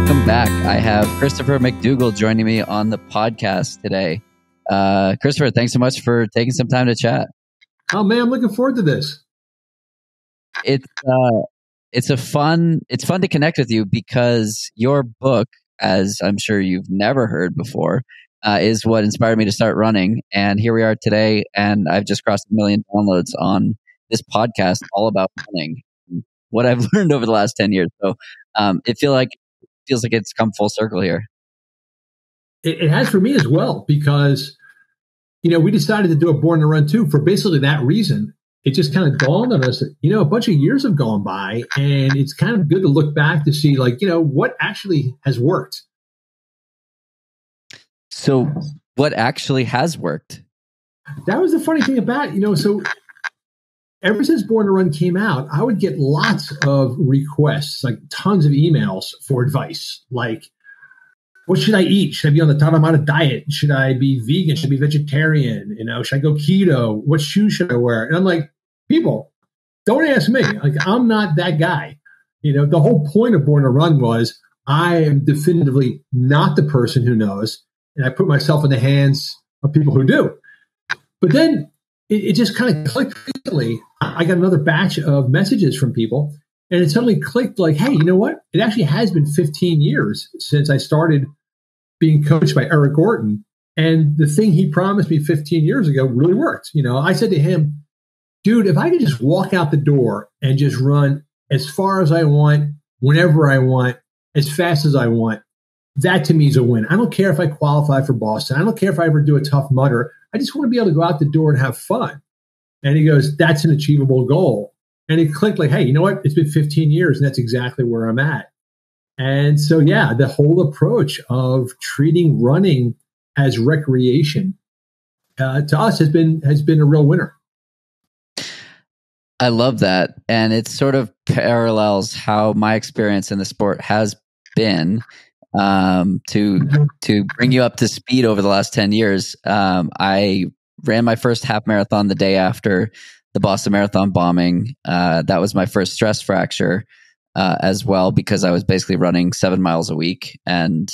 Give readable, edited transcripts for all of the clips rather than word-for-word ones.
welcome back. I have Christopher McDougall joining me on the podcast today. Christopher, thanks so much for taking some time to chat. Oh man, I'm looking forward to this. It's fun to connect with you because your book, as I'm sure you've never heard before, is what inspired me to start running. And here we are today, and I've just crossed 1 million downloads on this podcast all about running, what I've learned over the last 10 years. So it feels like it's come full circle here. It has for me as well, because, we decided to do a Born to Run too for basically that reason. It just kind of dawned on us that, a bunch of years have gone by, and it's kind of good to look back to see, what actually has worked. So what actually has worked? That was the funny thing about it, so ever since Born to Run came out, I would get lots of requests, like tons of emails for advice. Like, what should I eat? Should I be on the top amount of diet? Should I be vegan? Should I be vegetarian? Should I go keto? What shoes should I wear? And I'm like, people, don't ask me. Like, I'm not that guy. The whole point of Born to Run was I am definitively not the person who knows. And I put myself in the hands of people who do. But then it just kind of clicked recently. I got another batch of messages from people, and it suddenly clicked like, hey, you know what? It actually has been 15 years since I started being coached by Eric Gorton. And the thing he promised me 15 years ago really worked. I said to him, dude, if I could just walk out the door and just run as far as I want, whenever I want, as fast as I want, that to me is a win. I don't care if I qualify for Boston. I don't care if I ever do a tough mudder. I just want to be able to go out the door and have fun. And he goes, that's an achievable goal. And it clicked like, hey, you know what? It's been 15 years, and that's exactly where I'm at. And so, yeah, the whole approach of treating running as recreation to us has been a real winner. I love that. And it sort of parallels how my experience in the sport has been. To bring you up to speed over the last 10 years, I ran my first half marathon the day after the Boston Marathon bombing. That was my first stress fracture as well, because I was basically running 7 miles a week, and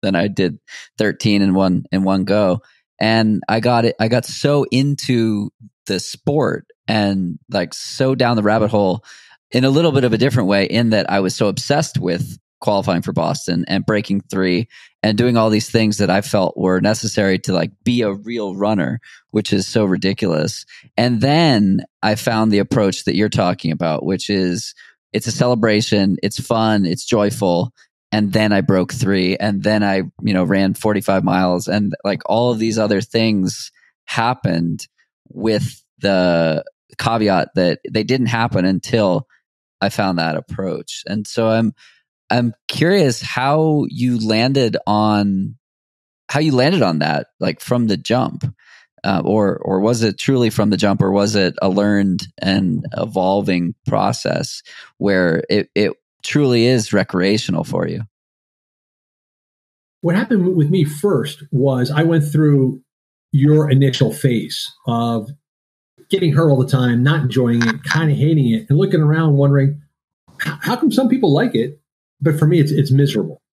then I did 13 in one go. And I got so into the sport and like so down the rabbit hole in a little bit of a different way, in that I was so obsessed with qualifying for Boston and breaking 3 and doing all these things that I felt were necessary to like be a real runner, which is so ridiculous. And then I found the approach that you're talking about, which is it's a celebration, it's fun, it's joyful. And then I broke 3, and then I, ran 45 miles, and like all of these other things happened with the caveat that they didn't happen until I found that approach. And so I'm curious how you landed on that, like from the jump, or was it truly from the jump, or was it a learned and evolving process where it truly is recreational for you? What happened with me first was I went through your initial phase of getting hurt all the time, not enjoying it, kind of hating it, and looking around wondering, how come some people like it? But for me, it's miserable.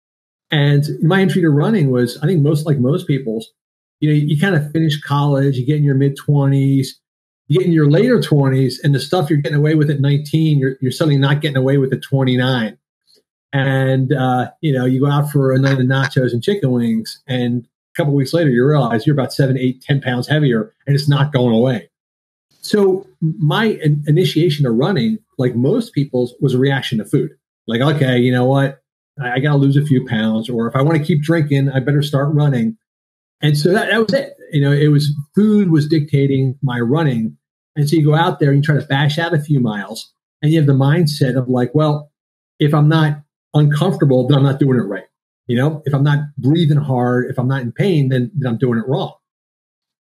And my entry to running was, I think most people's, you kind of finish college, you get in your mid-20s, you get in your later 20s, and the stuff you're getting away with at 19, you're suddenly not getting away with at 29. And, you go out for a night of nachos and chicken wings, and a couple of weeks later, you realize you're about 7, 8, 10 pounds heavier, and it's not going away. So my initiation to running, like most people's, was a reaction to food. Like, okay, you know what? I got to lose a few pounds, or if I want to keep drinking, I better start running. And so that was it. It was food was dictating my running. And so you go out there and you try to bash out a few miles, and you have the mindset of like, well, if I'm not uncomfortable, then I'm not doing it right. If I'm not breathing hard, if I'm not in pain, then I'm doing it wrong.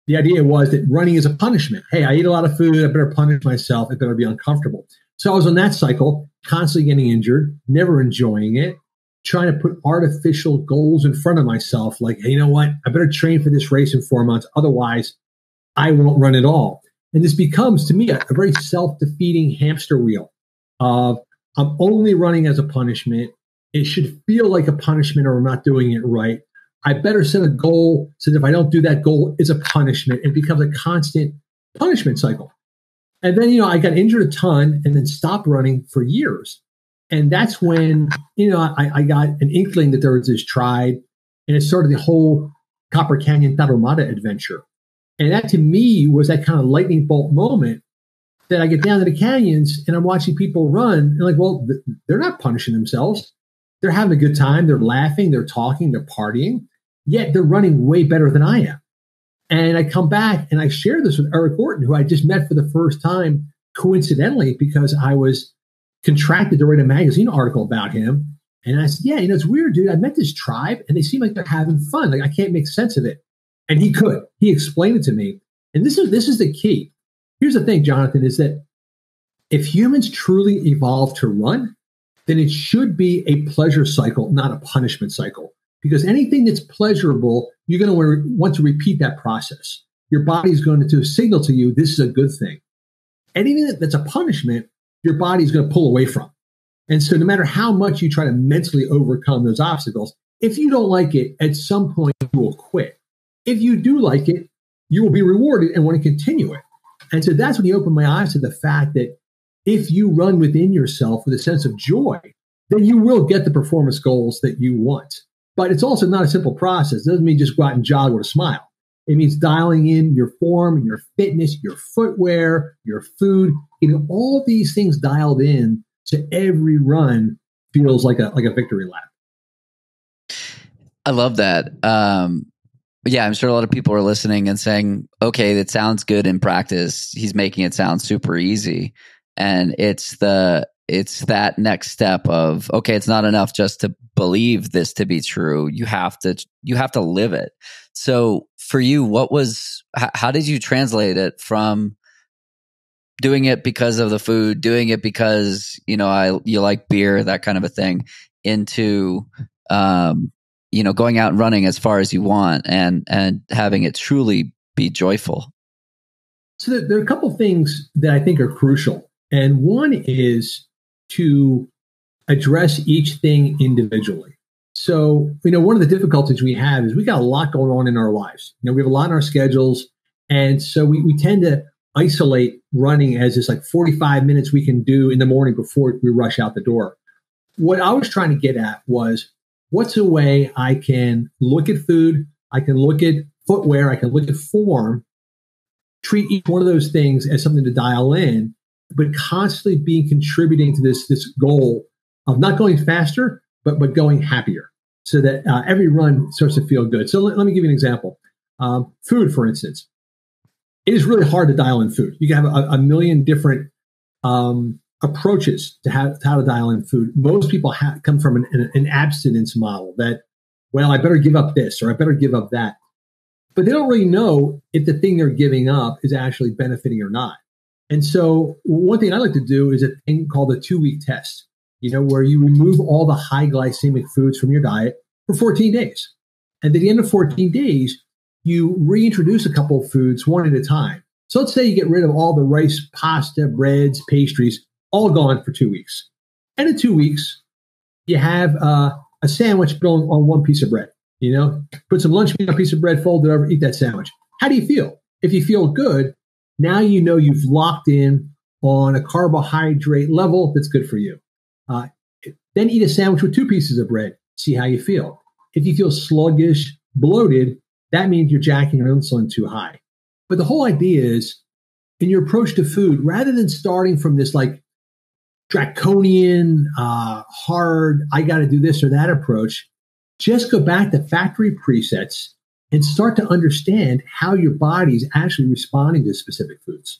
The idea was that running is a punishment. Hey, I eat a lot of food. I better punish myself. I better be uncomfortable. So I was on that cycle, constantly getting injured, never enjoying it, trying to put artificial goals in front of myself. Like, hey, you know what? I better train for this race in 4 months. Otherwise, I won't run at all. And this becomes, to me, a very self-defeating hamster wheel of I'm only running as a punishment. It should feel like a punishment or I'm not doing it right. I better set a goal so that if I don't do that goal, it's a punishment. It becomes a constant punishment cycle. And then, I got injured a ton and then stopped running for years. And that's when, I got an inkling that there was this tribe, and it started the whole Copper Canyon Tarahumara adventure. And that to me was that kind of lightning bolt moment that I get down to the canyons and I'm watching people run and like, well, they're not punishing themselves. They're having a good time. They're laughing, they're talking, they're partying, yet they're running way better than I am. And I come back and I share this with Eric Orton, who I just met for the first time, coincidentally, because I was contracted to write a magazine article about him. And I said, yeah, it's weird, dude. I met this tribe and they seem like they're having fun. Like, I can't make sense of it. And he could. He explained it to me. And this is the key. Here's the thing, Jonathan, is that if humans truly evolved to run, then it should be a pleasure cycle, not a punishment cycle. Because anything that's pleasurable, you're going to want to repeat that process. Your body's going to signal to you, this is a good thing. Anything that's a punishment, your body's going to pull away from. And so no matter how much you try to mentally overcome those obstacles, if you don't like it, at some point you will quit. If you do like it, you will be rewarded and want to continue it. And so that's when you open my eyes to the fact that if you run within yourself with a sense of joy, then you will get the performance goals that you want. But it's also not a simple process. It doesn't mean just go out and jog with a smile. It means dialing in your form, your fitness, your footwear, your food, all of these things dialed in so every run feels like a victory lap. I love that. Yeah, I'm sure a lot of people are listening and saying, okay, that sounds good in practice. He's making it sound super easy. And it's that next step of, okay, it's not enough just to believe this to be true. You have to live it. So for you, how did you translate it from doing it because of the food, doing it because, you like beer, that kind of a thing, into, going out and running as far as you want and having it truly be joyful? So there are a couple things that I think are crucial. And one is to address each thing individually. So, one of the difficulties we have is we got a lot going on in our lives. We have a lot in our schedules. And so we tend to isolate running as this like 45 minutes we can do in the morning before we rush out the door. What I was trying to get at was, what's a way I can look at food, I can look at footwear, I can look at form, treat each one of those things as something to dial in, but constantly being contributing to this goal of not going faster, but going happier, so that every run starts to feel good. So let me give you an example. Food, for instance. It is really hard to dial in food. You can have a million different approaches to how to dial in food. Most people come from an abstinence model that, well, I better give up this or I better give up that. But they don't really know if the thing they're giving up is actually benefiting or not. And so one thing I like to do is a thing called the 2-week test, where you remove all the high glycemic foods from your diet for 14 days. And at the end of 14 days, you reintroduce a couple of foods one at a time. So let's say you get rid of all the rice, pasta, breads, pastries, all gone for 2 weeks. And in 2 weeks, you have a sandwich put on one piece of bread. Put some lunch meat on a piece of bread, fold it over, eat that sandwich. How do you feel? If you feel good, now you've locked in on a carbohydrate level that's good for you. Then eat a sandwich with 2 pieces of bread. See how you feel. If you feel sluggish, bloated, that means you're jacking your insulin too high. But the whole idea is, in your approach to food, rather than starting from this like draconian, hard, I got to do this or that approach, just go back to factory presets and start to understand how your body's actually responding to specific foods.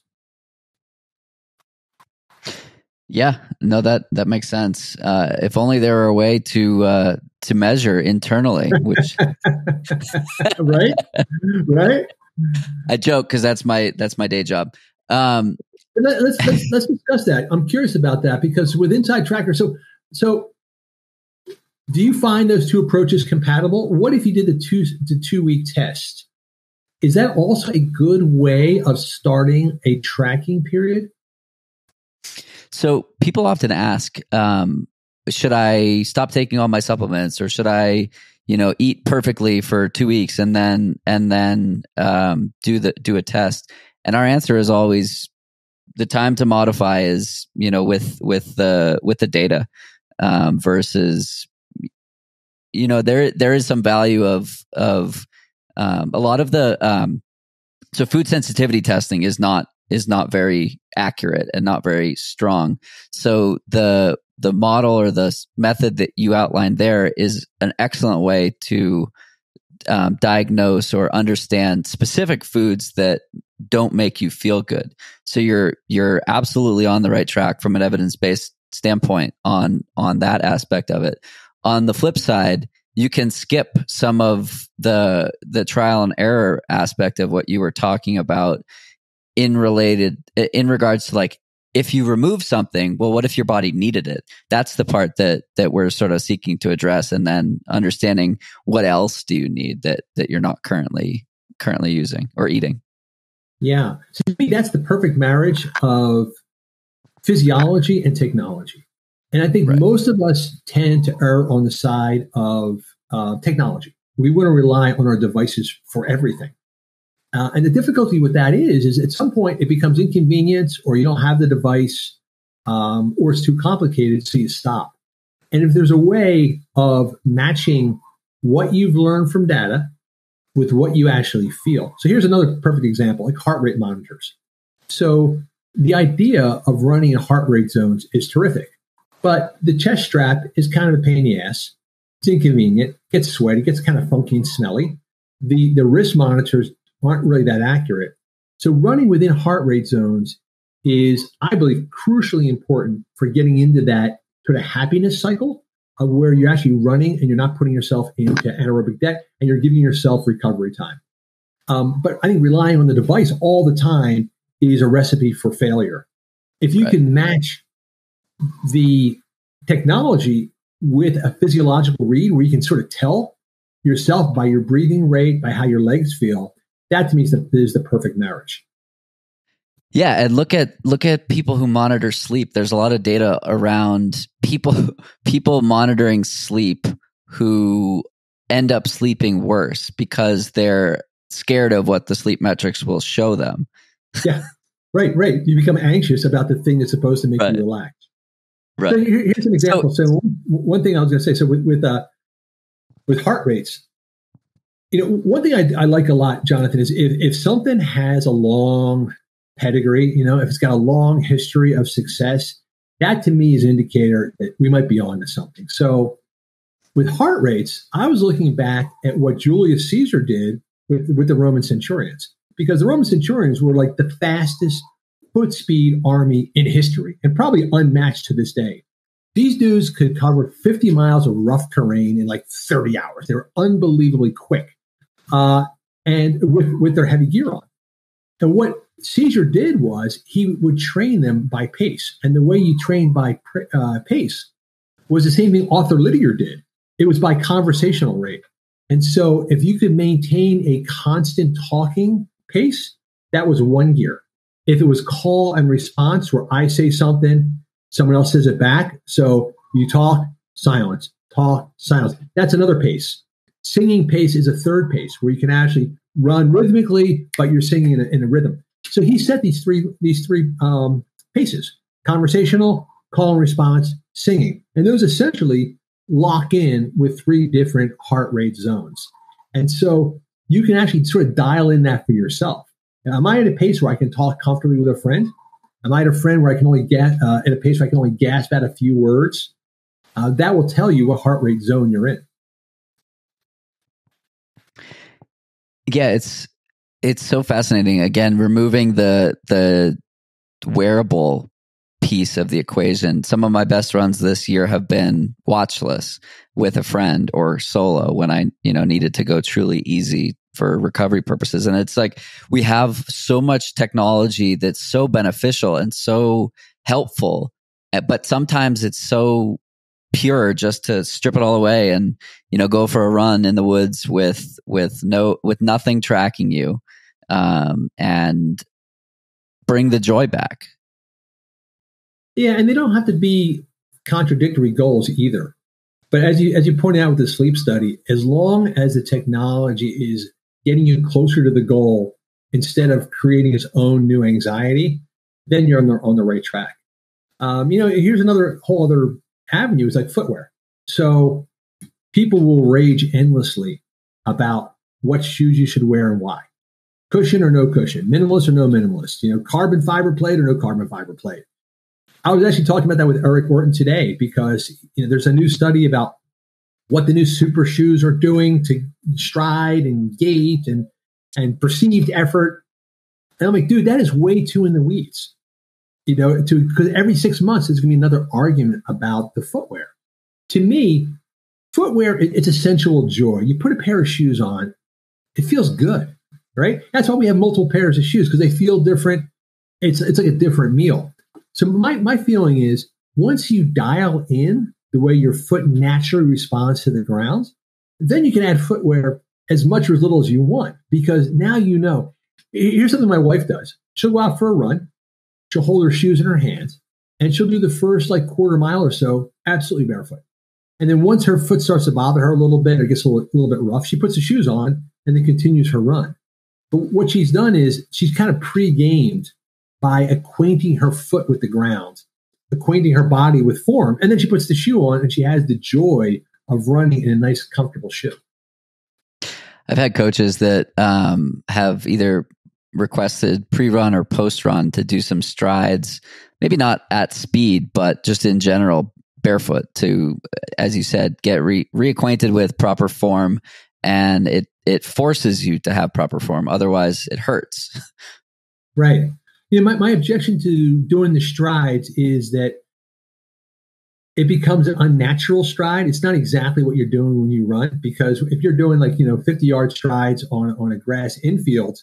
Yeah, no, that makes sense. If only there were a way to measure internally, which right. I joke because that's my day job. Let's discuss that. I'm curious about that because with Inside Tracker, so do you find those two approaches compatible? What if you did the 2-week test? Is that also a good way of starting a tracking period? So people often ask, should I stop taking all my supplements, or should I, eat perfectly for 2 weeks and then do a test? And our answer is always, the time to modify is, with the data, versus, there is some value of a lot of the, so food sensitivity testing is not very accurate and not very strong. So the model or the method that you outlined there is an excellent way to diagnose or understand specific foods that don't make you feel good. So you're absolutely on the right track from an evidence-based standpoint on that aspect of it. On the flip side, you can skip some of the trial and error aspect of what you were talking about in regards to, like, if you remove something, well, what if your body needed it? That's the part that we're sort of seeking to address, and then understanding what else do you need that you're not currently using or eating. Yeah. So to me, that's the perfect marriage of physiology and technology. And I think most of us tend to err on the side of technology. We want to rely on our devices for everything. And the difficulty with that is at some point it becomes inconvenient, or you don't have the device, or it's too complicated, so you stop. And if there's a way of matching what you've learned from data with what you actually feel. So here's another perfect example, like heart rate monitors. So the idea of running in heart rate zones is terrific, but the chest strap is kind of a pain in the ass. It's inconvenient, gets sweaty, gets kind of funky and smelly. The wrist monitors aren't really that accurate. So running within heart rate zones is, I believe, crucially important for getting into that sort of happiness cycle of where you're actually running and you're not putting yourself into anaerobic debt and you're giving yourself recovery time. But I think relying on the device all the time is a recipe for failure. If you can match the technology with a physiological read where you can sort of tell yourself by your breathing rate, by how your legs feel, that to me is the perfect marriage. Yeah, and look at people who monitor sleep. There's a lot of data around people monitoring sleep who end up sleeping worse because they're scared of what the sleep metrics will show them. Yeah, right. You become anxious about the thing that's supposed to make you relax. Right. So here's an example. So one thing I was going to say. So with heart rates, one thing I like a lot, Jonathan, is if something has a long pedigree, if it's got a long history of success, that to me is an indicator that we might be on to something. So with heart rates, I was looking back at what Julius Caesar did with the Roman centurions, because the Roman centurions were like the fastest foot speed army in history and probably unmatched to this day. These dudes could cover 50 miles of rough terrain in like 30 hours. They were unbelievably quick, and with their heavy gear on. And what Caesar did was he would train them by pace. And the way you train by pace was the same thing Arthur Lydiard did. It was by conversational rate. And so if you could maintain a constant talking pace, that was one gear. If it was call and response, where I say something, someone else says it back. So you talk, silence, that's another pace. Singing pace is a third pace, where you can actually run rhythmically, but you're singing in a rhythm. So he set these three paces: conversational, call and response, singing. And those essentially lock in with 3 different heart rate zones. And so you can actually sort of dial in that for yourself. Now, am I at a pace where I can talk comfortably with a friend? Am I at a friend where I can only get at a pace where I can only gasp out a few words? That will tell you what heart rate zone you're in. Yeah, it's so fascinating. Again, removing the wearable piece of the equation. Some of my best runs this year have been watchless with a friend or solo when I needed to go truly easy for recovery purposes. And it's like we have so much technology that's so beneficial and so helpful, but sometimes it's so pure just to strip it all away and go for a run in the woods with nothing tracking you, and bring the joy back. Yeah, and they don't have to be contradictory goals either. But as you pointed out with the sleep study, as long as the technology is getting you closer to the goal instead of creating its own new anxiety, then you're on the right track. Here's another whole other avenue is like footwear. So people will rage endlessly about what shoes you should wear and why. Cushion or no cushion, minimalist or no minimalist, carbon fiber plate or no carbon fiber plate. I was actually talking about that with Eric Orton today because there's a new study about what the new super shoes are doing to stride and gait and perceived effort. And I'm like, dude, that is way too in the weeds. Because every 6 months there's going to be another argument about the footwear. To me, footwear, it's a sensual joy. You put a pair of shoes on, it feels good, right? That's why we have multiple pairs of shoes, because they feel different. It's like a different meal. So my feeling is once you dial in the way your foot naturally responds to the ground, then you can add footwear as much or as little as you want, because now you know. Here's something my wife does. She'll go out for a run. She'll hold her shoes in her hands, and she'll do the first quarter mile or so absolutely barefoot. And then once her foot starts to bother her a little bit or gets a little bit rough, she puts the shoes on and then continues her run. But what she's done is she's kind of pre-gamed by acquainting her foot with the ground, acquainting her body with form, and then she puts the shoe on and she has the joy of running in a nice, comfortable shoe. I've had coaches that have either requested pre-run or post-run to do some strides, maybe not at speed, but just in general, barefoot to, as you said, get reacquainted with proper form, and it forces you to have proper form. Otherwise, it hurts. Right. My objection to doing the strides is that it becomes an unnatural stride. It's not exactly what you're doing when you run, because if you're doing 50-yard strides on a grass infield,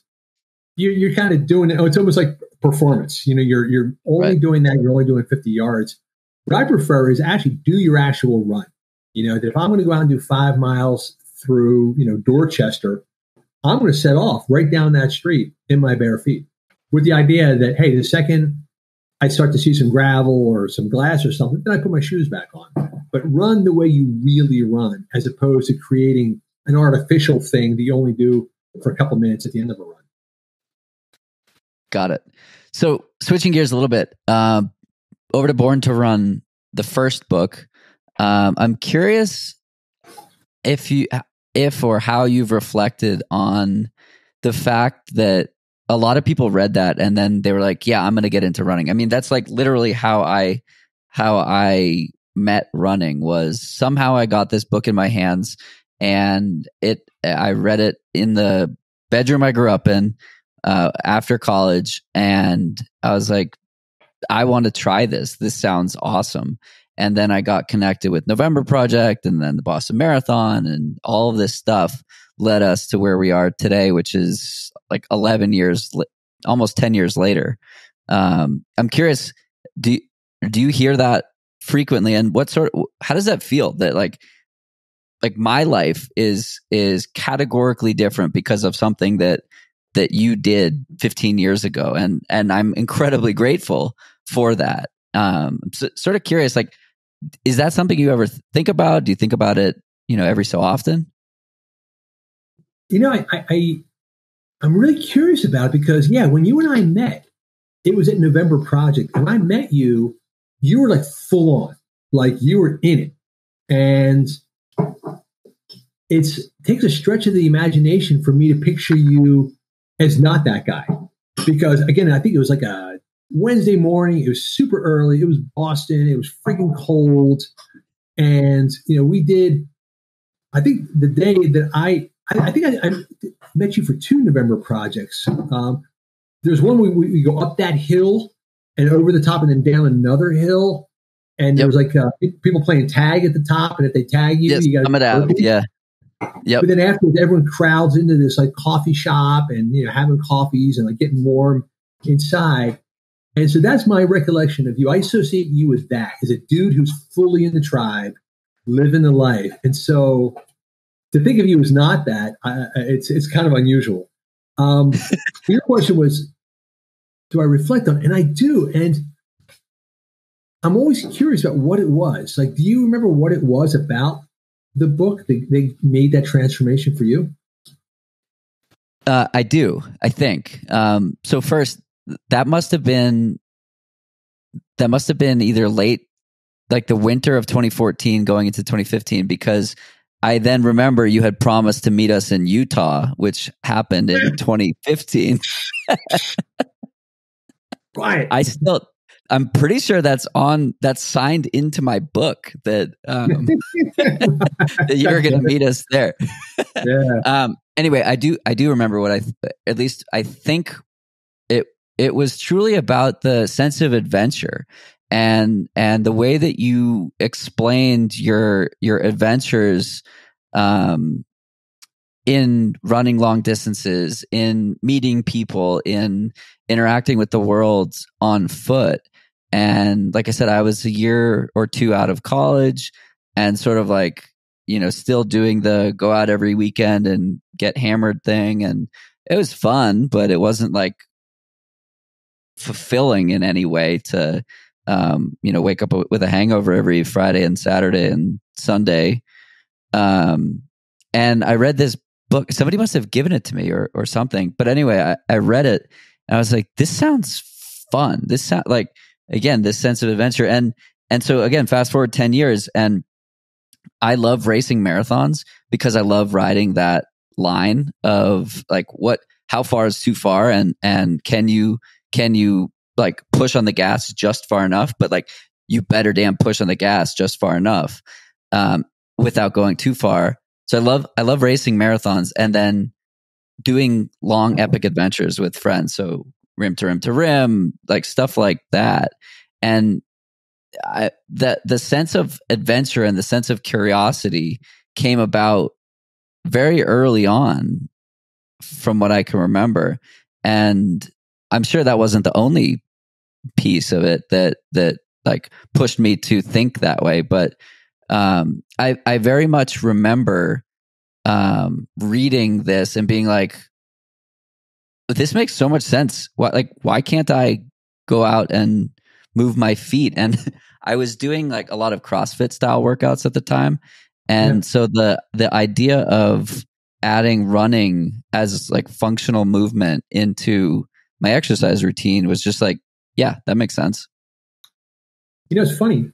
you're kind of doing it. It's almost like performance. You're only doing that. You're only doing 50 yards. What I prefer is actually do your actual run. That if I'm going to go out and do 5 miles through, Dorchester, I'm going to set off right down that street in my bare feet with the idea that, hey, the second I start to see some gravel or some glass or something, then I put my shoes back on. But run the way you really run, as opposed to creating an artificial thing that you only do for a couple minutes at the end of a run. Got it. So switching gears a little bit, over to Born to Run, the first book. I'm curious if or how you've reflected on the fact that a lot of people read that and then they were like, yeah, I'm going to get into running. I mean, that's literally how I met running. Was somehow I got this book in my hands, and I read it in the bedroom I grew up in after college, and I was like, I want to try this. This sounds awesome. And then I got connected with November Project, and then the Boston Marathon, and all of this stuff led us to where we are today, which is 11 years, almost 10 years later. I'm curious, do you hear that frequently, and how does that feel that like my life is categorically different because of something that you did 15 years ago, and I'm incredibly grateful for that. Sort of curious, is that something you ever think about? Do you think about it, every so often? I'm really curious about it because, when you and I met, it was at November Project. And when I met you, you were full on, you were in it. And it takes a stretch of the imagination for me to picture you as not that guy. Because again, I think it was a Wednesday morning. It was super early. It was Boston. It was freaking cold. And, we did, I think the day that I met you for 2 November projects. There's one we go up that hill and over the top and then down another hill. And there was people playing tag at the top. And if they tag you, you got to out. Yeah. Yep. But then afterwards, everyone crowds into this coffee shop and, having coffees and getting warm inside. And so that's my recollection of you. I associate you with that, as a dude who's fully in the tribe, living the life. And so to think of you as not that, it's kind of unusual. Your question was, do I reflect on it? And I do. And I'm always curious about what it was. Like, do you remember what it was about the book that they made that transformation for you? I do, I think. So first, that must have been either late, like the winter of 2014 going into 2015, because I then remember you had promised to meet us in Utah, which happened in 2015. Quiet. I'm pretty sure that's signed into my book that that you're going to meet us there. Yeah. Anyway, I do remember what at least I think it was truly about the sense of adventure and the way that you explained your adventures in running long distances, in meeting people, in interacting with the world on foot. And like I said, I was a year or two out of college and sort of like, still doing the go out every weekend and get hammered thing. And it was fun, but it wasn't like fulfilling in any way to, wake up with a hangover every Friday and Saturday and Sunday. And I read this book. Somebody must have given it to me or something. But anyway, I read it and I was like, this sounds fun. This sounds like, again, this sense of adventure. And so again, fast forward 10 years and I love racing marathons because I love riding that line of like, how far is too far? And can you like push on the gas just far enough? But like, you better damn push on the gas just far enough, without going too far. So I love racing marathons and then doing long epic adventures with friends. So rim to rim, like stuff like that. And the sense of adventure and the sense of curiosity came about very early on from what I can remember. And I'm sure that wasn't the only piece of it that like pushed me to think that way. But I very much remember reading this and being like, this makes so much sense. Why can't I go out and move my feet? And I was doing like a lot of CrossFit style workouts at the time. And so the idea of adding running as like functional movement into my exercise routine was just like, yeah, that makes sense. It's funny.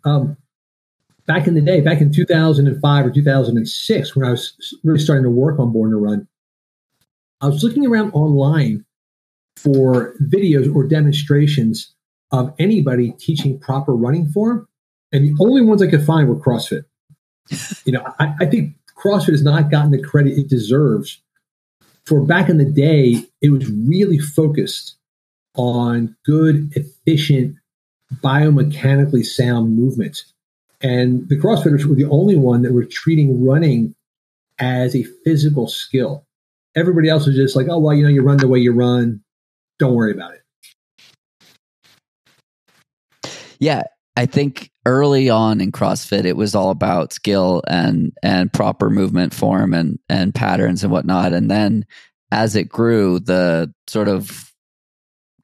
Back in the day, back in 2005 or 2006, when I was really starting to work on Born to Run, I was looking around online for videos or demonstrations of anybody teaching proper running form. And the only ones I could find were CrossFit. I think CrossFit has not gotten the credit it deserves. For back in the day, it was really focused on good, efficient, biomechanically sound movement. And the CrossFitters were the only one that were treating running as a physical skill. Everybody else was just like, oh, well, you run the way you run. Don't worry about it. Yeah, I think early on in CrossFit, it was all about skill and proper movement form and patterns and whatnot. And then as it grew, the sort of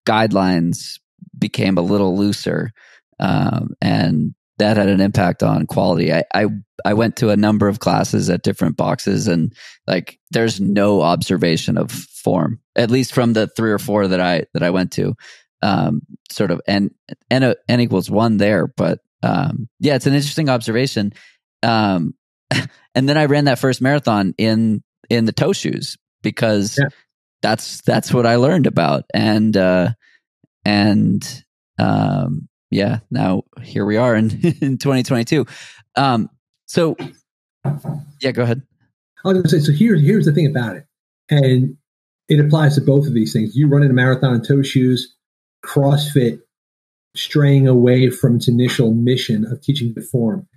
guidelines became a little looser, and that had an impact on quality. I went to a number of classes at different boxes, and like there's no observation of form, at least from the 3 or 4 that I went to. Sort of n equals 1 there, but yeah, it's an interesting observation. And then I ran that first marathon in the toe shoes because that's what I learned about, and yeah, now here we are in 2022. So yeah, go ahead. I was going to say, so here's the thing about it, and it applies to both of these things. You running a marathon in toe shoes, CrossFit straying away from its initial mission of teaching the form.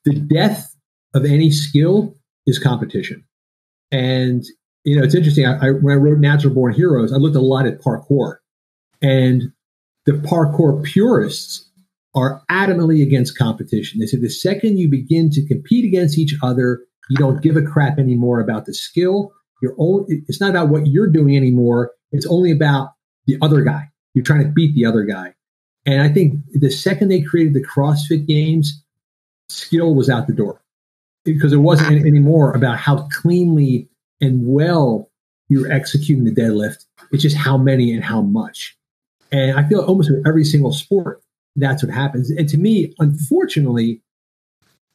The death of any skill is competition. And, it's interesting. When I wrote Natural Born Heroes, I looked a lot at parkour. And the parkour purists are adamantly against competition. They say the second you begin to compete against each other, you don't give a crap anymore about the skill. It's not about what you're doing anymore. It's only about the other guy. You're trying to beat the other guy. And I think the second they created the CrossFit Games, skill was out the door because it wasn't anymore about how cleanly and well you're executing the deadlift. It's just how many and how much. And I feel almost with every single sport, that's what happens. And to me, unfortunately,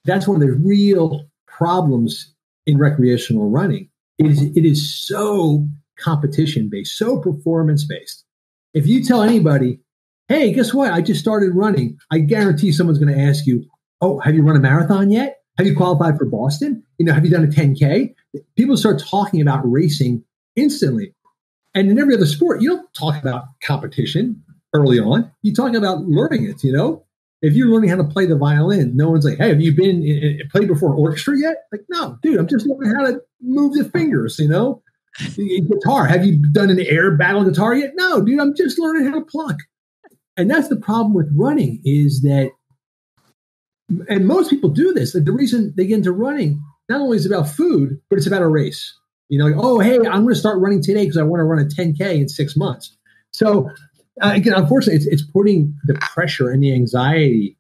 that's one of the real problems in recreational running. It is so competition based, so performance based. If you tell anybody, hey, guess what? I just started running. I guarantee someone's going to ask you, oh, have you run a marathon yet? Have you qualified for Boston? Have you done a 10K? People start talking about racing instantly. And in every other sport, you don't talk about competition early on. You talk about learning it, If you're learning how to play the violin, no one's like, hey, have you played before an orchestra yet? Like, no, dude, I'm just learning how to move the fingers, Guitar, have you done an air battle guitar yet? No, dude, I'm just learning how to pluck. And that's the problem with running is that, and most people do this, that the reason they get into running, not only is it about food, but it's about a race. Oh, hey, I'm going to start running today because I want to run a 10K in 6 months. So again, unfortunately, it's putting the pressure and the anxiety,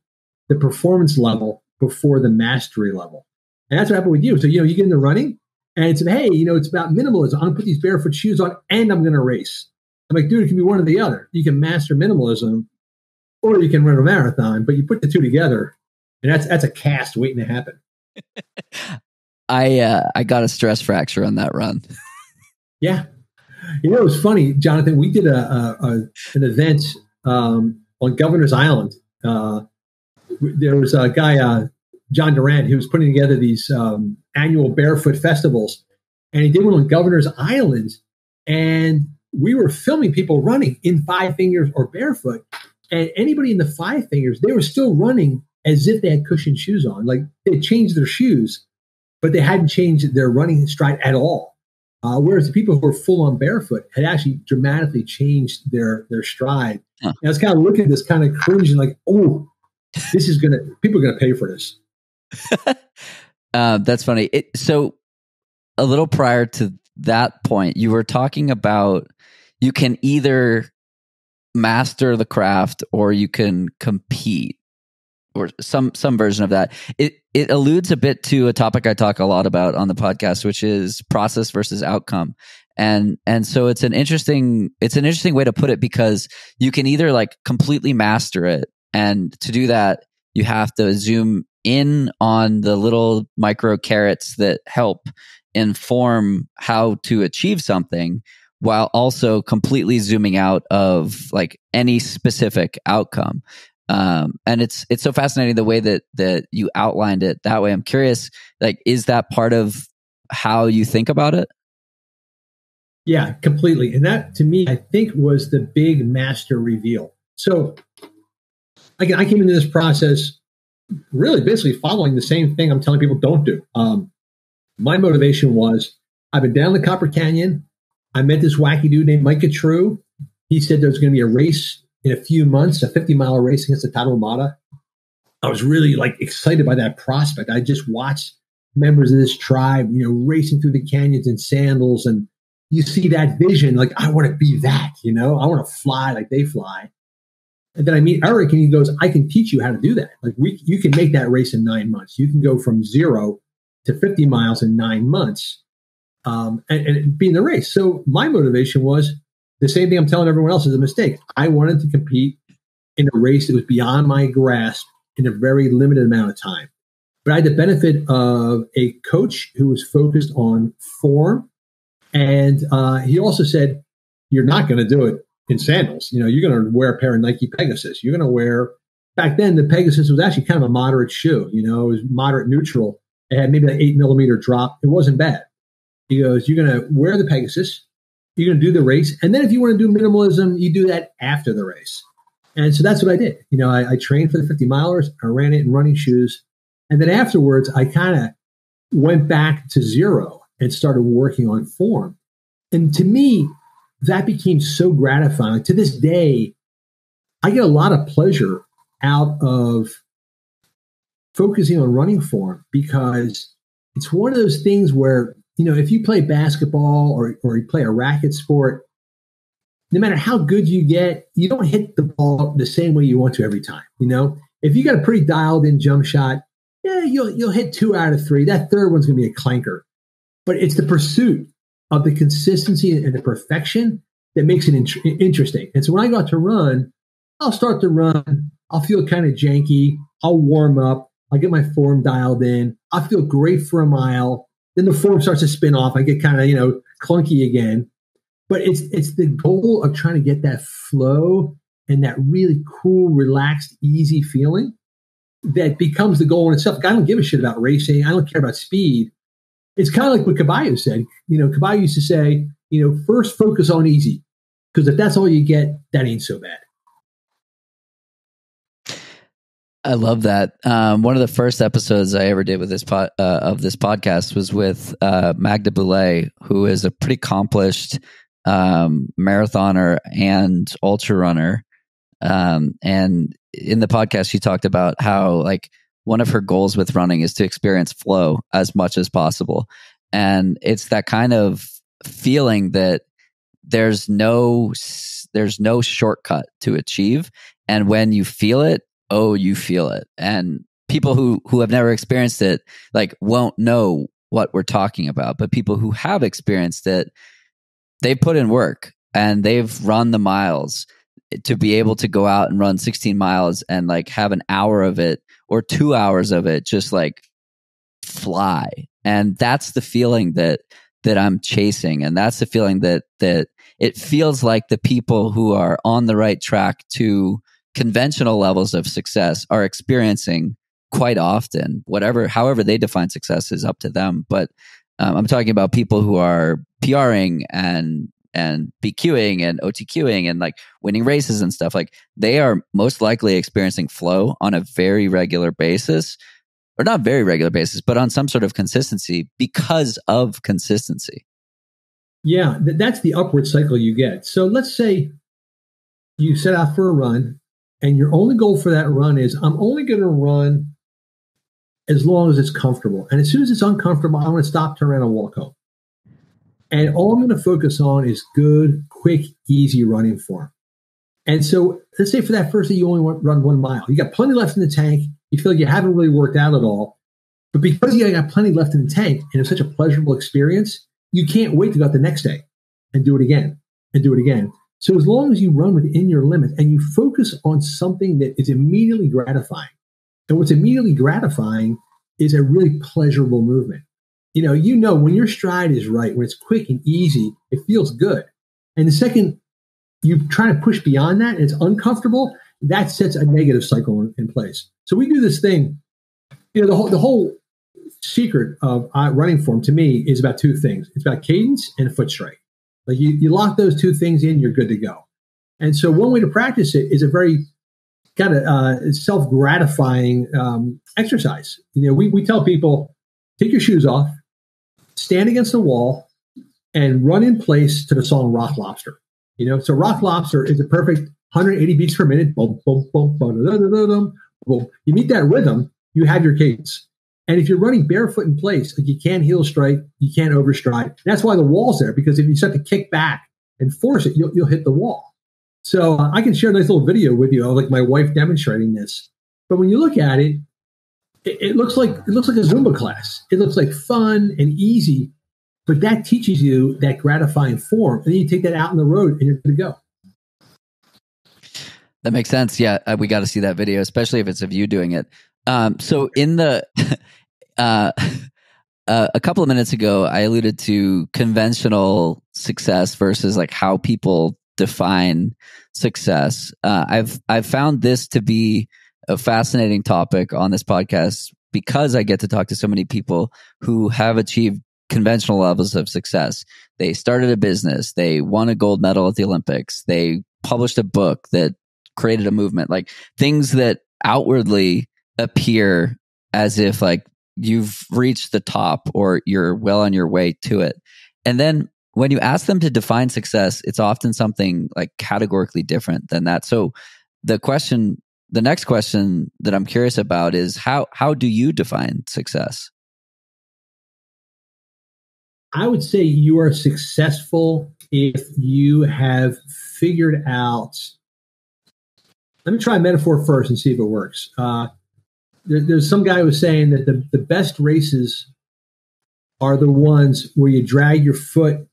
the performance level before the mastery level. And that's what happened with you. So, you get into running and it's, hey, it's about minimalism. I'm going to put these barefoot shoes on and I'm going to race. I'm like, dude, it can be one or the other. You can master minimalism or you can run a marathon, but you put the two together and that's a cast waiting to happen. I got a stress fracture on that run. Yeah. It was funny, Jonathan. We did an event on Governor's Island. There was a guy, John Durant, who was putting together these annual barefoot festivals, and he did one on Governor's Island. And we were filming people running in 5 fingers or barefoot, and anybody in the 5 fingers, they were still running as if they had cushioned shoes on. Like they changed their shoes, but they hadn't changed their running stride at all. Whereas the people who were full on barefoot had actually dramatically changed their stride. Huh. And I was kind of looking at this kind of cringing, like, oh, people are gonna pay for this. That's funny. So a little prior to that point, you were talking about you can either master the craft or you can compete, or some version of that. It alludes a bit to a topic I talk a lot about on the podcast, which is process versus outcome. And so it's an interesting way to put it, because you can either like completely master it, and to do that, you have to zoom in on the little micro carrots that help inform how to achieve something, while also completely zooming out of like any specific outcome. And it's so fascinating the way that you outlined it that way. I'm curious, like, is that part of how you think about it? Yeah, completely. And that, to me, I think was the big master reveal. So again, I came into this process really basically following the same thing I'm telling people don't do. My motivation was, I've been down the Copper Canyon. I met this wacky dude named Micah True. He said there was going to be a race in a few months, a 50-mile race against the Tarahumara. I was really like excited by that prospect. I just watched members of this tribe, racing through the canyons in sandals, and you see that vision, like, I want to be that, I want to fly like they fly. And then I meet Eric and he goes, I can teach you how to do that. Like you can make that race in 9 months. You can go from 0 to 50 miles in 9 months and be in the race. So my motivation was the same thing I'm telling everyone else is a mistake. I wanted to compete in a race that was beyond my grasp in a very limited amount of time. But I had the benefit of a coach who was focused on form. And he also said, you're not going to do it in sandals. You're going to wear a pair of Nike Pegasus. You're going to wear, back then, the Pegasus was actually kind of a moderate shoe. It was moderate neutral. It had maybe an 8mm drop. It wasn't bad. He goes, you're going to wear the Pegasus. You're going to do the race. And then if you want to do minimalism, you do that after the race. And so that's what I did. I trained for the 50 milers. I ran it in running shoes. And then afterwards, I kind of went back to 0 and started working on form. And to me, that became so gratifying. To this day, I get a lot of pleasure out of focusing on running form, because it's one of those things where, if you play basketball or you play a racket sport, no matter how good you get, you don't hit the ball the same way you want to every time. If you got a pretty dialed in jump shot, yeah, you'll hit 2 out of 3. That third one's going to be a clanker. But it's the pursuit of the consistency and the perfection that makes it interesting. And so when I go out to run, I'll start to run. I'll feel kind of janky. I'll warm up. I'll get my form dialed in. I'll feel great for a mile. Then the form starts to spin off. I get kind of, clunky again. But it's the goal of trying to get that flow and that really cool, relaxed, easy feeling that becomes the goal in itself. Like, I don't give a shit about racing. I don't care about speed. It's kind of like what Caballo said. Caballo used to say, first focus on easy, because if that's all you get, that ain't so bad. I love that. One of the first episodes I ever did with this podcast was with McDougall, who is a pretty accomplished marathoner and ultra runner. And in the podcast, she talked about how one of her goals with running is to experience flow as much as possible. And it's that kind of feeling that there's no shortcut to achieve. And when you feel it, you feel it. And people who have never experienced it, won't know what we're talking about. But people who have experienced it, they've put in work and they've run the miles to be able to go out and run 16 miles and have an hour of it or 2 hours of it just fly. And that's the feeling that I'm chasing. And that's the feeling that it feels like the people who are on the right track to conventional levels of success are experiencing quite often. However they define success is up to them. But I'm talking about people who are PRing and BQing and OTQing and winning races and stuff. They are most likely experiencing flow on a very regular basis, or not very regular basis, but on some sort of consistency because of consistency. Yeah, that's the upward cycle you get. So let's say you set out for a run and your only goal for that run is, I'm only going to run as long as it's comfortable. And as soon as it's uncomfortable, I'm going to stop, turn around, and walk home. And all I'm going to focus on is good, quick, easy running form. And so let's say for that first day, you only run 1 mile. You got plenty left in the tank. You feel like you haven't really worked out at all. But because you got plenty left in the tank and it's such a pleasurable experience, you can't wait to go out the next day and do it again and do it again. So as long as you run within your limits and you focus on something that is immediately gratifying, and what's immediately gratifying is a really pleasurable movement. When your stride is right, when it's quick and easy, it feels good. And the second you try to push beyond that and it's uncomfortable, that sets a negative cycle in place. So we do this thing, the whole secret of running form to me is about 2 things. It's about cadence and foot strike. You lock those 2 things in, you're good to go. And so one way to practice it is a very kind of self-gratifying exercise. We tell people, take your shoes off, stand against the wall, and run in place to the song Rock Lobster. So Rock Lobster is a perfect 180 beats per minute. Boom, boom, boom, boom, da, da, da, da, boom. You meet that rhythm, you have your cadence. And if you're running barefoot in place, you can't heel strike, you can't overstride. That's why the wall's there, because if you start to kick back and force it, you'll hit the wall. So I can share a nice little video with you of my wife demonstrating this. But when you look at it, it looks like a Zumba class. It looks like fun and easy, but that teaches you that gratifying form. And then you take that out on the road and you're good to go. That makes sense. Yeah, we got to see that video, especially if it's of you doing it. So in the a couple of minutes ago, I alluded to conventional success versus how people define success. I've found this to be a fascinating topic on this podcast because I get to talk to so many people who have achieved conventional levels of success. They started a business, they won a gold medal at the Olympics, they published a book that created a movement, things that outwardly appear as if you've reached the top or you're well on your way to it. And then when you ask them to define success, it's often something categorically different than that. So the next question that I'm curious about is how do you define success? I would say you are successful if you have figured out. Let me try a metaphor first and see if it works. There's some guy who was saying that the best races are the ones where you drag your foot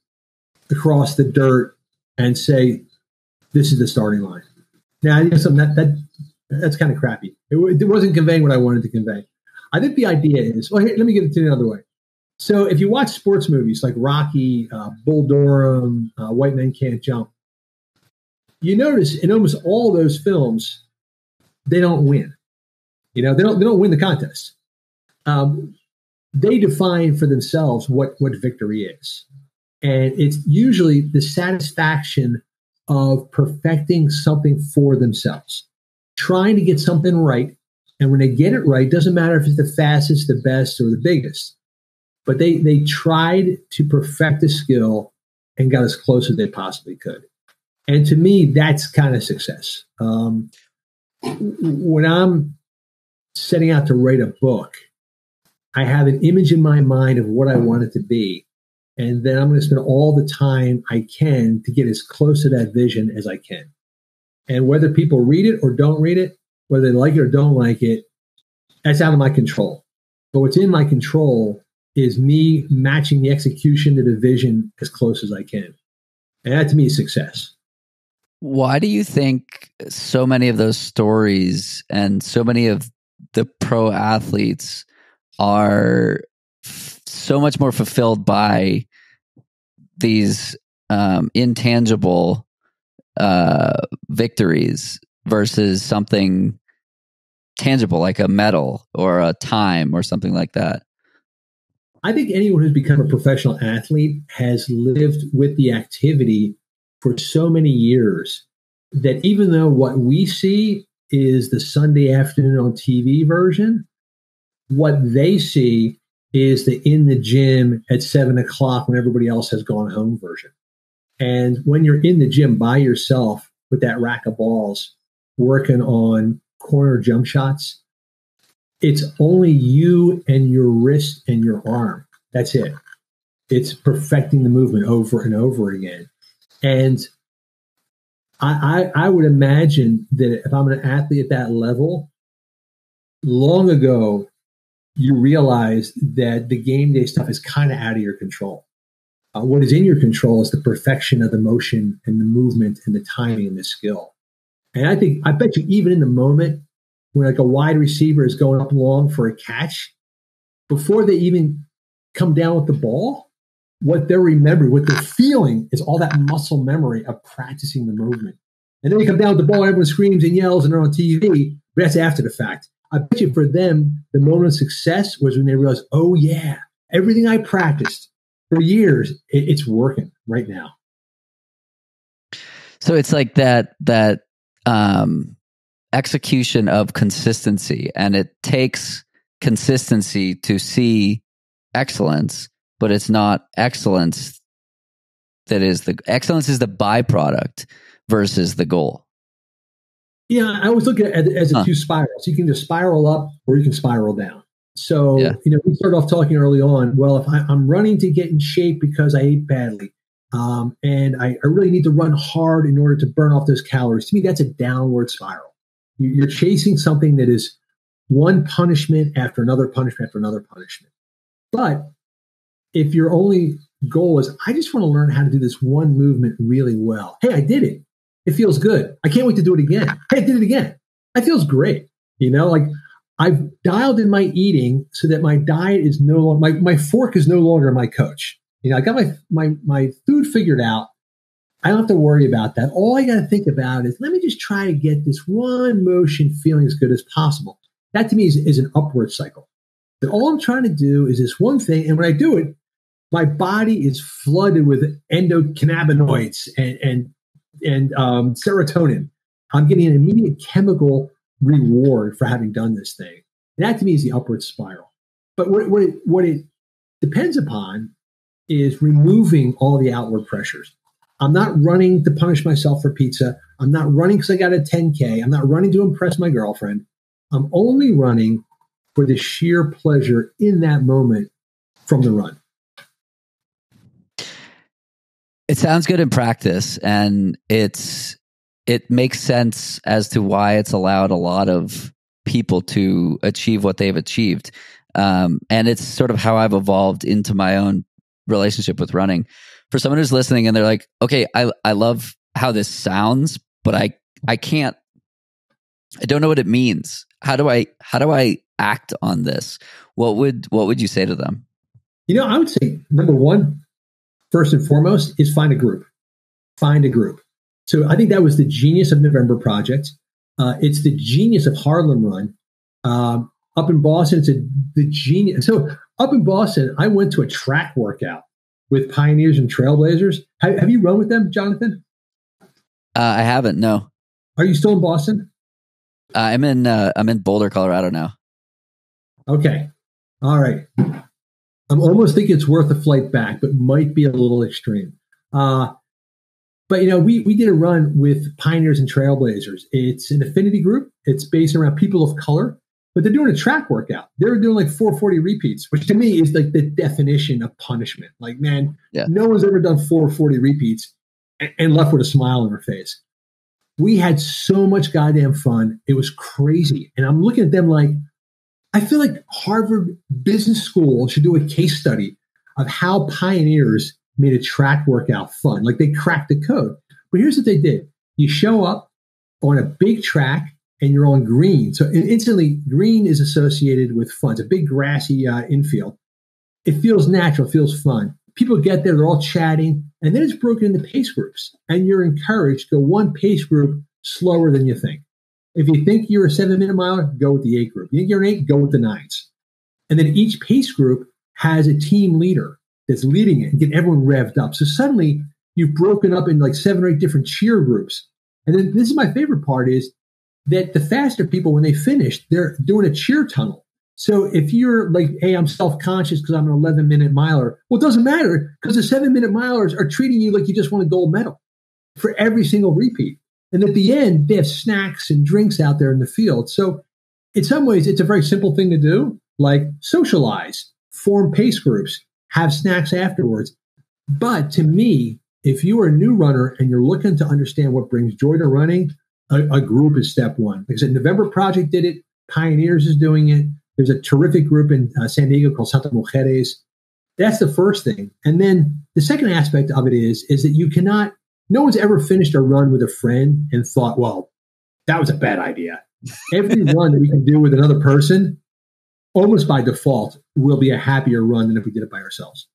across the dirt and say, "This is the starting line." Now, I think something that's kind of crappy. It wasn't conveying what I wanted to convey. I think the idea is, well, here, let me get it to you another way. So if you watch sports movies like Rocky, Bull Durham, White Men Can't Jump, you notice in almost all those films, they don't win. They don't win the contest. They define for themselves what victory is. And it's usually the satisfaction of perfecting something for themselves, trying to get something right. And when they get it right, doesn't matter if it's the fastest, the best, or the biggest, but they tried to perfect the skill and got as close as they possibly could. And to me, that's kind of success. When I'm setting out to write a book, I have an image in my mind of what I want it to be. And then I'm going to spend all the time I can to get as close to that vision as I can. And whether people read it or don't read it, whether they like it or don't like it, that's out of my control. But what's in my control is me matching the execution to the vision as close as I can. And that to me is success. Why do you think so many of those stories and so many of the pro athletes are so much more fulfilled by these intangible victories versus something tangible like a medal or a time or something like that? I think anyone who's become a professional athlete has lived with the activity for so many years that even though what we see is the Sunday afternoon on TV version, what they see is the in the gym at 7:00 when everybody else has gone home version. And when you're in the gym by yourself with that rack of balls working on corner jump shots, it's only you and your wrist and your arm. That's it. It's perfecting the movement over and over again. And I would imagine that if I'm an athlete at that level, long ago, you realize that the game day stuff is kind of out of your control. What is in your control is the perfection of the motion and the movement and the timing and the skill. And I bet you even in the moment when like a wide receiver is going up long for a catch, before they even come down with the ball, what they're remembering, what they're feeling is all that muscle memory of practicing the movement. And then they come down with the ball, everyone screams and yells and they're on TV, but that's after the fact. I bet you for them, the moment of success was when they realized, oh yeah, everything I practiced for years, it's working right now. So it's like that execution of consistency, and it takes consistency to see excellence, but it's not excellence excellence is the byproduct versus the goal. Yeah, I always look at it as two spirals. You can just spiral up or you can spiral down. So, we started off talking early on, well, if I'm running to get in shape because I ate badly, and I really need to run hard in order to burn off those calories, to me, that's a downward spiral. You're chasing something that is one punishment after another punishment after another punishment. But if your only goal is, I just want to learn how to do this one movement really well. Hey, I did it. It feels good. I can't wait to do it again. Hey, I did it again. That feels great. Like I've dialed in my eating so that my diet is no longer, my fork is no longer my coach. I got my food figured out. I don't have to worry about that. All I got to think about is, let me just try to get this one motion feeling as good as possible. That to me is an upward cycle. That all I'm trying to do is this one thing. And when I do it, my body is flooded with endocannabinoids and serotonin. I'm getting an immediate chemical reward for having done this thing. And that to me is the upward spiral. But what it depends upon is removing all the outward pressures. I'm not running to punish myself for pizza. I'm not running because I got a 10K. I'm not running to impress my girlfriend. I'm only running for the sheer pleasure in that moment from the run. It sounds good in practice, and it makes sense as to why it's allowed a lot of people to achieve what they've achieved. And it's sort of how I've evolved into my own relationship with running. For someone who's listening and they're like, okay, I love how this sounds, but I don't know what it means. How do I act on this? What would you say to them? I would say number one, first and foremost, is find a group. Find a group. So I think that was the genius of November Project. It's the genius of Harlem Run. Up in Boston, it's the genius. So up in Boston, I went to a track workout with Pioneers and Trailblazers. Have you run with them, Jonathan? I haven't. No. Are you still in Boston? I'm in Boulder, Colorado now. Okay. All right. I'm almost thinking it's worth a flight back, but might be a little extreme. But we did a run with Pioneers and Trailblazers. It's an affinity group. It's based around people of color, but they're doing a track workout. They're doing like 440 repeats, which to me is like the definition of punishment. Like, man, No one's ever done 440 repeats and left with a smile on their face. We had so much goddamn fun. It was crazy. And I'm looking at them like, I feel like Harvard Business School should do a case study of how Pioneers made a track workout fun. Like, they cracked the code. But here's what they did. You show up on a big track and you're on green. So instantly, green is associated with fun. It's a big grassy infield. It feels natural, feels fun. People get there, they're all chatting, and then it's broken into pace groups. And you're encouraged to go one pace group slower than you think. If you think you're a 7-minute miler, go with the 8 group. You think you're an 8, go with the 9s. And then each pace group has a team leader that's leading it and get everyone revved up. So suddenly you've broken up in like 7 or 8 different cheer groups. And then this is my favorite part is that the faster people, when they finish, they're doing a cheer tunnel. So if you're like, hey, I'm self-conscious because I'm an 11-minute miler, well, it doesn't matter because the 7-minute milers are treating you like you just won a gold medal for every single repeat. And at the end, they have snacks and drinks out there in the field. So in some ways, it's a very simple thing to do, like socialize, form pace groups, have snacks afterwards. But to me, if you are a new runner and you're looking to understand what brings joy to running, a group is step one. Like I said, November Project did it. Pioneers is doing it. There's a terrific group in San Diego called Santa Mujeres. That's the first thing. And then the second aspect of it is that you cannot, no one's ever finished a run with a friend and thought, well, that was a bad idea. Every run that we can do with another person, almost by default, will be a happier run than if we did it by ourselves.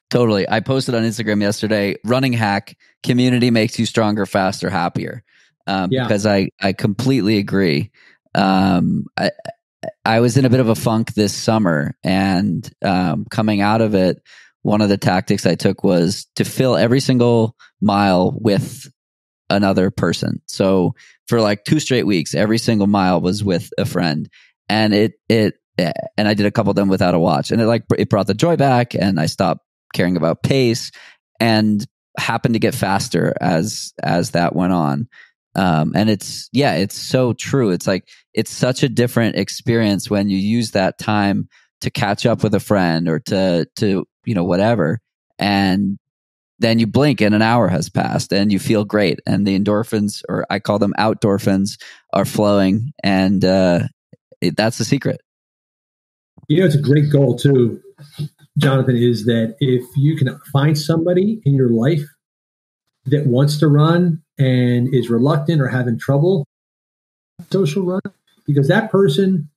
Totally. I posted on Instagram yesterday, running hack, community makes you stronger, faster, happier. Because I completely agree. I was in a bit of a funk this summer, and coming out of it, one of the tactics I took was to fill every single mile with another person. So for like 2 straight weeks, every single mile was with a friend, and and I did a couple of them without a watch, and it brought the joy back, and I stopped caring about pace and happened to get faster as that went on. And it's so true. It's like, it's such a different experience when you use that time to catch up with a friend or to whatever. And then you blink and an hour has passed and you feel great. And the endorphins, or I call them outdorphins, are flowing. And that's the secret. It's a great goal too, Jonathan, is that if you can find somebody in your life that wants to run and is reluctant or having trouble social run, because that person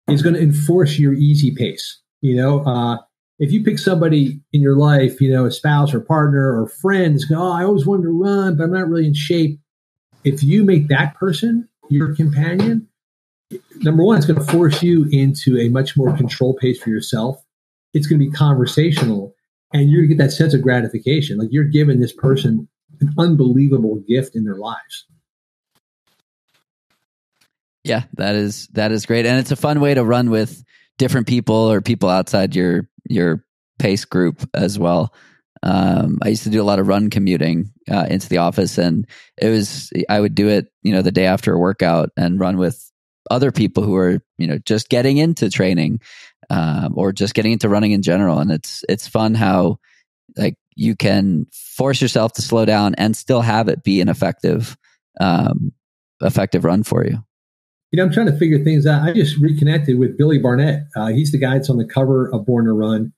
is going to enforce your easy pace. If you pick somebody in your life, a spouse or partner or friends, I always wanted to run, but I'm not really in shape. If you make that person your companion, number one, it's going to force you into a much more controlled pace for yourself. It's going to be conversational, and you're going to get that sense of gratification. Like, you're giving this person an unbelievable gift in their lives. Yeah, that is great. And it's a fun way to run with different people or people outside your pace group as well. I used to do a lot of run commuting into the office, and I would do it, the day after a workout and run with other people who are, just getting into training or just getting into running in general. And it's fun how, like, you can force yourself to slow down and still have it be an effective run for you. I'm trying to figure things out. I just reconnected with Billy Barnett. He's the guy that's on the cover of Born to Run.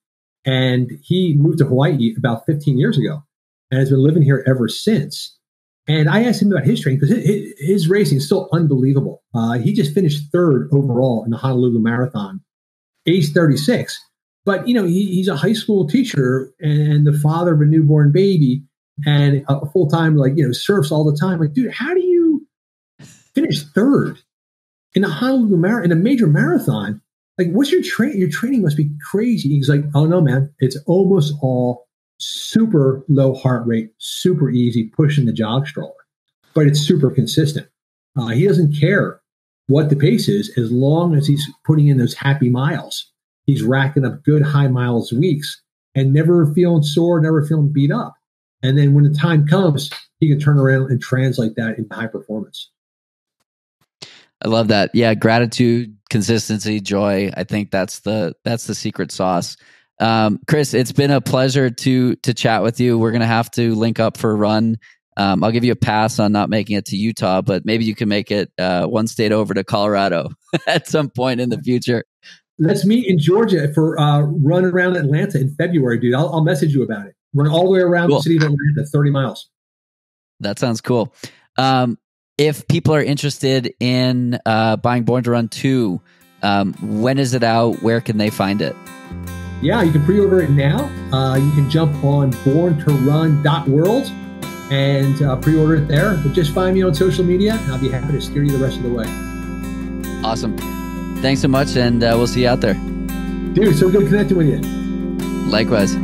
And he moved to Hawaii about 15 years ago and has been living here ever since. And I asked him about his training because his racing is still unbelievable. He just finished third overall in the Honolulu Marathon, age 36. But, he's a high school teacher and the father of a newborn baby and a full-time, surfs all the time. Like, dude, how do you finish third in a Honolulu in a major marathon? Like, what's your training? Your training must be crazy. He's like, oh no, man, it's almost all super low heart rate, super easy, pushing the jog stroller, but it's super consistent. He doesn't care what the pace is as long as he's putting in those happy miles. He's racking up good high miles weeks and never feeling sore, never feeling beat up. And then when the time comes, he can turn around and translate that into high performance. I love that. Yeah, gratitude, consistency, joy. I think that's the secret sauce. Chris, it's been a pleasure to chat with you. We're gonna have to link up for a run. I'll give you a pass on not making it to Utah, but maybe you can make it one state over to Colorado at some point in the future. Let's meet in Georgia for run around Atlanta in February, dude. I'll message you about it. Run all the way around the city of Atlanta, 30 miles. That sounds cool. If people are interested in buying Born to Run 2, when is it out? Where can they find it? Yeah, you can pre-order it now. You can jump on borntorun.world and pre-order it there. But just find me on social media, and I'll be happy to steer you the rest of the way. Awesome. Thanks so much, and we'll see you out there. Dude, so good connecting with you. Likewise.